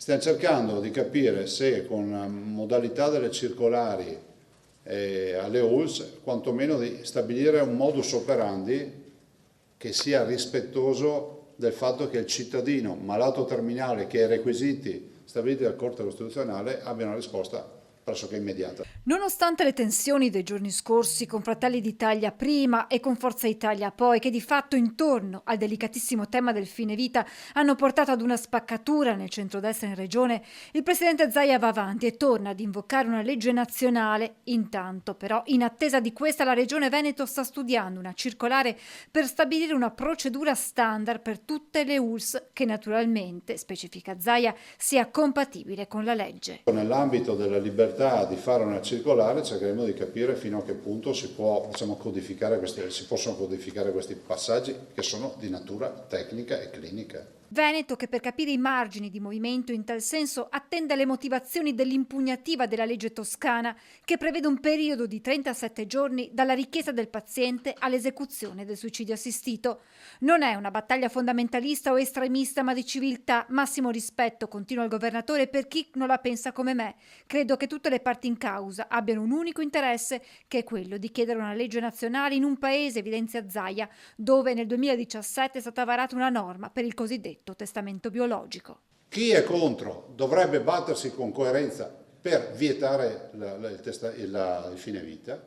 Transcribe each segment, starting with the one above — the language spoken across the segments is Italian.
Stiamo cercando di capire se con modalità delle circolari alle ULSS, quantomeno di stabilire un modus operandi che sia rispettoso del fatto che il cittadino malato terminale che ha i requisiti stabiliti dalla Corte Costituzionale abbia una risposta pressoché immediata. Nonostante le tensioni dei giorni scorsi con Fratelli d'Italia prima e con Forza Italia poi, che di fatto intorno al delicatissimo tema del fine vita hanno portato ad una spaccatura nel centrodestra in regione, il presidente Zaia va avanti e torna ad invocare una legge nazionale. Intanto, però, in attesa di questa, la Regione Veneto sta studiando una circolare per stabilire una procedura standard per tutte le ULSS che naturalmente, specifica Zaia, sia compatibile con la legge. Nell'ambito della libertà di fare una circolare cercheremo di capire fino a che punto si possono codificare questi passaggi che sono di natura tecnica e clinica. Veneto che per capire i margini di movimento in tal senso attende le motivazioni dell'impugnativa della legge toscana che prevede un periodo di 37 giorni dalla richiesta del paziente all'esecuzione del suicidio assistito. Non è una battaglia fondamentalista o estremista ma di civiltà, massimo rispetto, continua il governatore, per chi non la pensa come me. Credo che tutte le parti in causa abbiano un unico interesse, che è quello di chiedere una legge nazionale in un paese, evidenzia Zaia, dove nel 2017 è stata varata una norma per il cosiddetto testamento biologico. Chi è contro dovrebbe battersi con coerenza per vietare il fine vita,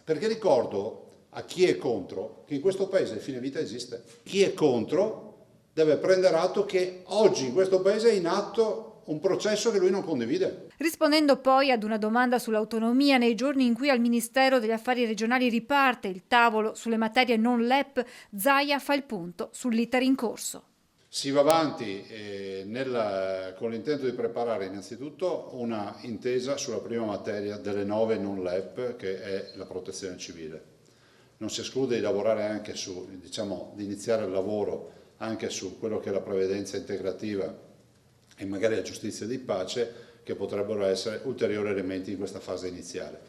perché ricordo a chi è contro che in questo paese il fine vita esiste. Chi è contro deve prendere atto che oggi in questo paese è in atto un processo che lui non condivide. Rispondendo poi ad una domanda sull'autonomia nei giorni in cui al Ministero degli Affari Regionali riparte il tavolo sulle materie non LEP, Zaia fa il punto sull'iter in corso. Si va avanti con l'intento di preparare innanzitutto una intesa sulla prima materia delle 9 non LEP, che è la protezione civile. Non si esclude di lavorare anche di iniziare il lavoro anche su quello che è la previdenza integrativa e magari la giustizia di pace, che potrebbero essere ulteriori elementi in questa fase iniziale.